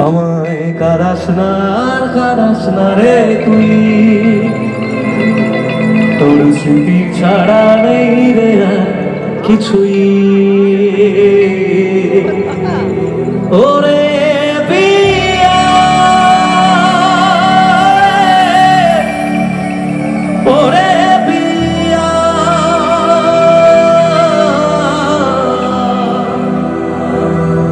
আমায় কারাস না আর কারাস না রে তুই, তোর স্মৃতি ছাড়া নেই রে আর কিছুই। ওরে পিয়া, ওরে পিয়া,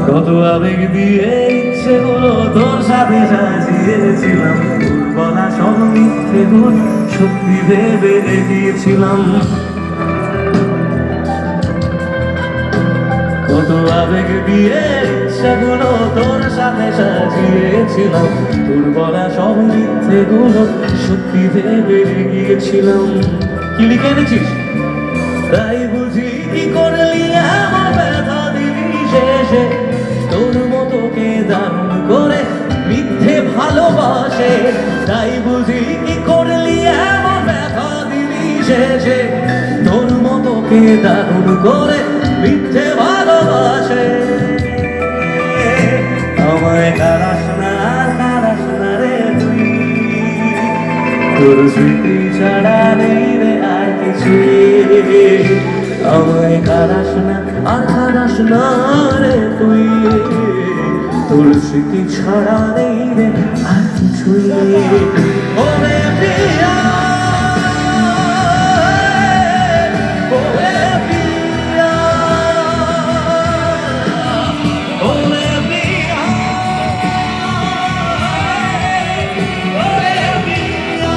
কত আবেগ দিয়ে ইচ্ছে হলো তোর সাথে সাজিয়েছিলাম, তোর বলা সব মিথ্যে গুণ সত্যি ভেবে গিয়েছিলাম। কত আবেগ দিয়ে ইচ্ছাগুলো তোর সাথে সাজিয়েছিলাম, তোর বলা সব মিথ্যে গুলো সত্যি ভেবে গিয়েছিলাম। কি লিখে এনেছিস? তাই বুঝি কি করলি আমার ব্যথা দিলি শেষে, তোর মতো কে দারুণ করে মিথ্যে ভালোবাসে। তাই বুঝি কি করলি আমার ব্যথা দিলি শেষে, তোর মতো কে দারুণ করে মিথ্যে ভালোবাসে। আমায় কারাস না কারাস না রে তুই, তোর স্মৃতি ছাড়া নেই রে আর কিছুই। আমায় কারাস না আর কারাস না রে তুই, তোর স্মৃতি ছাড়া নেই রে আর কিছুই। ওরে পিয়া, ওরে পিয়া, ওরে পিয়া, ওরে পিয়া।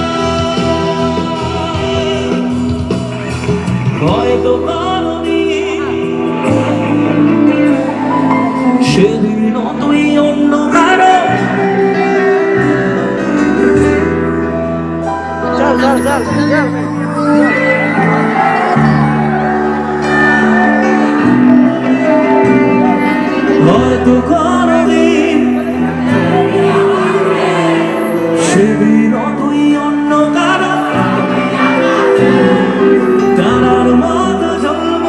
হয়তো কারণই সেদিন তুই অন্য কারো, হয়তো কোনদিন সেদিন তুই অন্য কারো তারার মতো জন্ম,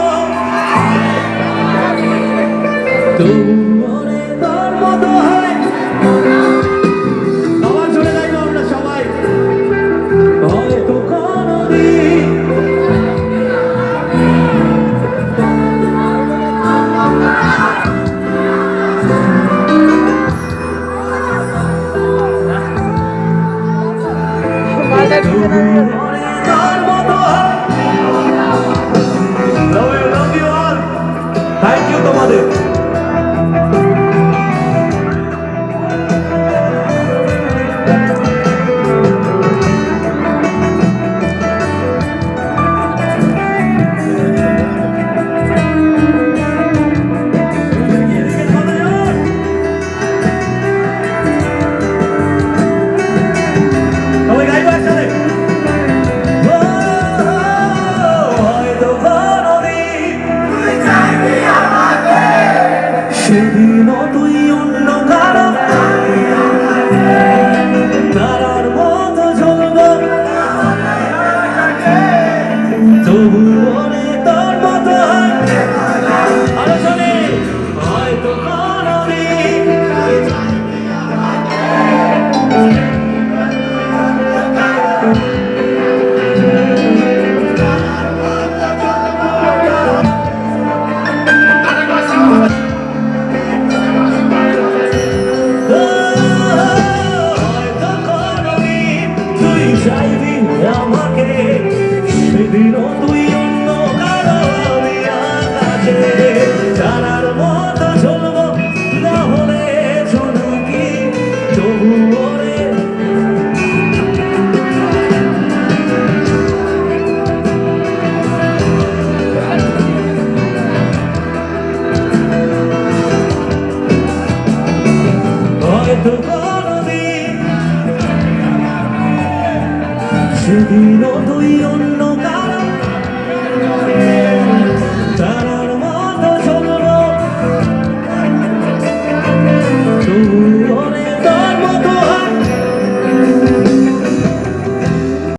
তবু মনে তোর মতো হয়। আবার চলে যাইব আমরা সবাই। হয়তো কোনদিন তোর মতো হয়। Love you all. Thank you তোমাদের। সেদিন তুই অন্য কারো তারার মতো জ্বলব, তবু মনে তোর মতো হয়। আরো শোনে, হয়তো কোনদিন চাইবি আমাকে, সেদিনও তুই অন্য কারো আমি আকাশে তারার মতো জ্বলব, না হলে ঝুনুকি তবু ওরে। হয়তো কোনদিন সেদিনও